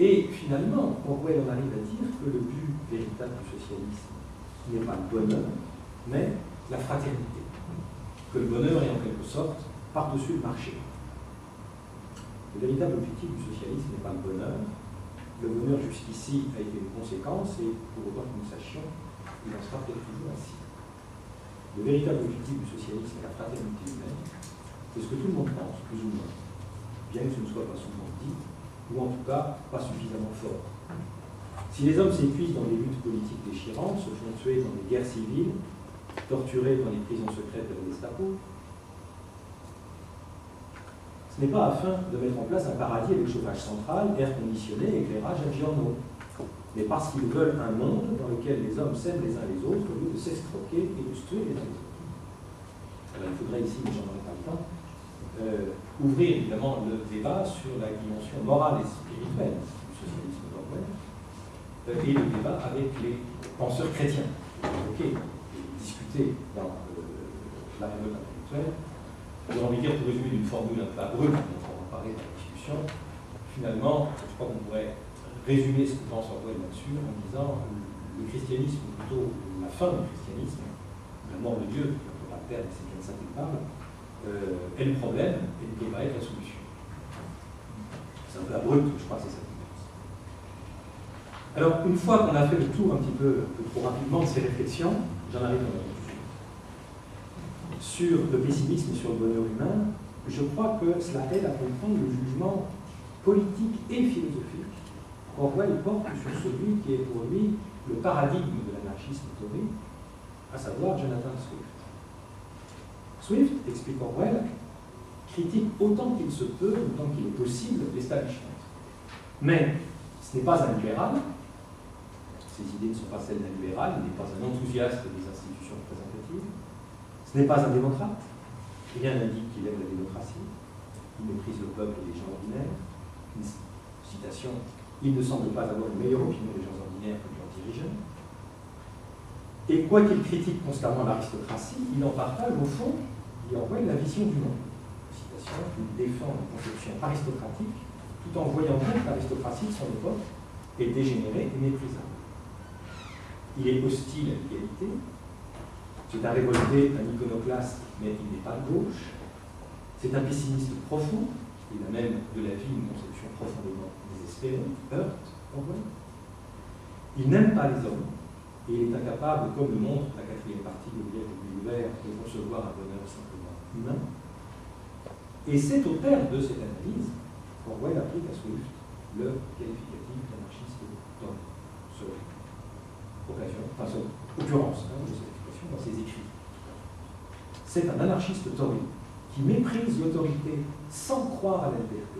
Et finalement, Orwell en arrive à dire que le but véritable du socialisme n'est pas le bonheur, mais la fraternité. Que le bonheur est en quelque sorte par-dessus le marché. Le véritable objectif du socialisme n'est pas le bonheur. Le bonheur jusqu'ici a été une conséquence et pour autant que nous sachions, il en sera peut-être toujours ainsi. Le véritable objectif du socialisme est la fraternité humaine. C'est ce que tout le monde pense, plus ou moins, bien que ce ne soit pas souvent dit, ou en tout cas pas suffisamment fort. Si les hommes s'épuisent dans des luttes politiques déchirantes, se font tuer dans des guerres civiles, torturés dans les prisons secrètes de la Gestapo, ce n'est pas afin de mettre en place un paradis avec chauffage central, air conditionné, éclairage adjournaux, mais parce qu'ils veulent un monde dans lequel les hommes s'aiment les uns les autres au lieu de s'escroquer et de se tuer les uns les autres. Alors, il faudrait ici, mais j'en aurai pas le temps, ouvrir évidemment le débat sur la dimension morale et spirituelle du socialisme d'Orwell et le débat avec les penseurs chrétiens, évoqués et discutés dans la révolte intellectuelle. J'ai envie de dire, pour résumer d'une formule un peu abrupte, dont on va parler dans la discussion, finalement, je crois qu'on pourrait résumer ce que pense Orwell là-dessus en disant le christianisme, ou plutôt la fin du christianisme, la mort de Dieu, on ne peut pas le perdre, c'est bien de ça qu'il parle, est le problème et ne peut pas être la solution. C'est un peu abrupt, je crois que c'est ça qui pense. Alors, une fois qu'on a fait le tour un petit peu trop rapidement de ces réflexions, j'en arrive à la conclusion. Sur le pessimisme et sur le bonheur humain, je crois que cela aide à comprendre le jugement politique et philosophique qu'Orwell porte sur celui qui est pour lui le paradigme de l'anarchisme théorique, à savoir Jonathan Swift. Swift, explique Orwell, critique autant qu'il se peut, autant qu'il est possible, l'establishment. Mais ce n'est pas un libéral, ses idées ne sont pas celles d'un libéral, il n'est pas un enthousiaste des institutions représentatives, ce n'est pas un démocrate, rien n'indique qu'il aime la démocratie, il méprise le peuple et les gens ordinaires. Une citation, il ne semble pas avoir une meilleure opinion des gens ordinaires que de leurs dirigeants. Et quoi qu'il critique constamment l'aristocratie, il en partage au fond, dit Orwell, la vision du monde. Citation, il défend une conception aristocratique tout en voyant bien que l'aristocratie de son époque est dégénérée et méprisable. Il est hostile à l'égalité. C'est un révolté, un iconoclaste, mais il n'est pas de gauche. C'est un pessimiste profond. Il a même de la vie une conception profondément désespérée, heurte, Orwell. Il n'aime pas les hommes, et il est incapable, comme le montre la quatrième partie de l'univers, de concevoir un bonheur simplement humain. Et c'est au terme de cette analyse qu'Orwell applique à Swift le qualificatif d'anarchiste d'homme. Sur occasion, enfin sur occurrence de cette expression dans ses écrits. C'est un anarchiste Tory qui méprise l'autorité sans croire à la liberté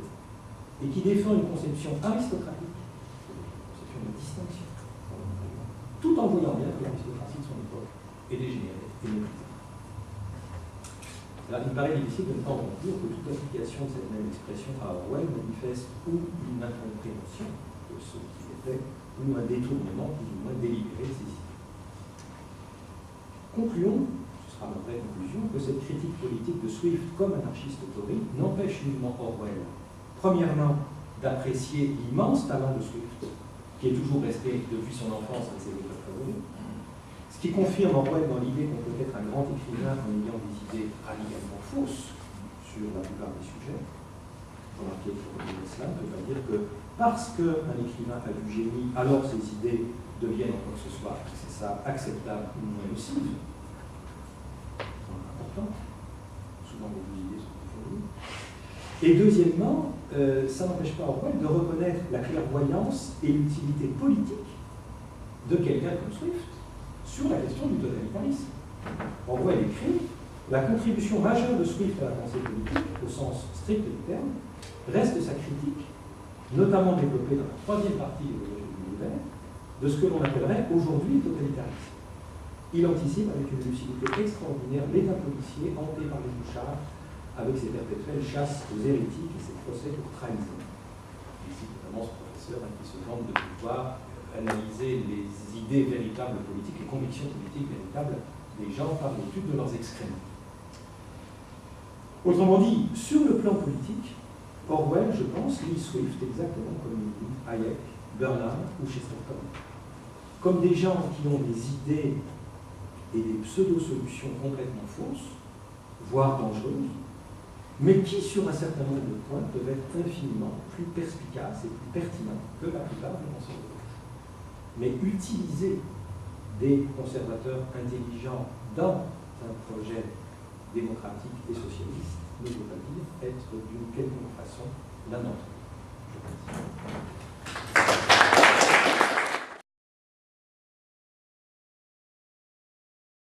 et qui défend une conception aristocratique, une conception de distinction, tout en voyant bien que l'aristocratie de son époque est dégénérée et méprisée. Alors, il me paraît difficile de ne pas conclure que toute application de cette même expression à Orwell manifeste ou une incompréhension de ce qu'il était, ou un détournement plus ou moins délibéré de ses idées. Concluons, ce sera ma vraie conclusion, que cette critique politique de Swift comme anarchiste Tory n'empêche nullement Orwell, premièrement, d'apprécier l'immense talent de Swift, qui est toujours resté depuis son enfance un de ses auteurs favoris, ce qui confirme Orwell dans l'idée qu'on peut être un grand écrivain en ayant des idées radicalement fausses sur la plupart des sujets. Remarquez que cela ne veut pas dire que parce qu'un écrivain a du génie, alors ses idées deviennent en quoi que ce soit, c'est ça, acceptables ou moins nocives. C'est important. Souvent, les idées sont confondues. Et deuxièmement, ça n'empêche pas Orwell de reconnaître la clairvoyance et l'utilité politique de quelqu'un comme Swift sur la question du totalitarisme. Orwell écrit « La contribution majeure de Swift à la pensée politique, au sens strict du terme, reste sa critique, notamment développée dans la troisième partie de l'origine de l'univers, de ce que l'on appellerait aujourd'hui le totalitarisme. Il anticipe avec une lucidité extraordinaire l'état policier hanté par les mouchards, avec ses perpétuelles chasses aux hérétiques et ses procès pour trahison. » Ici, notamment ce professeur qui se vante de pouvoir analyser les idées véritables politiques, les convictions politiques véritables des gens par l'étude de leurs excréments. Autrement dit, sur le plan politique, Orwell, je pense, lit Swift exactement comme il lit Hayek, Burnham ou Chesterton. Comme des gens qui ont des idées et des pseudo-solutions complètement fausses, voire dangereuses, mais qui, sur un certain nombre de points, peuvent être infiniment plus perspicaces et plus pertinents que la plupart des penseurs de gauche. Mais utiliser des conservateurs intelligents dans un projet démocratique et socialiste ne veut pas dire être d'une quelconque façon l'un d'entre eux.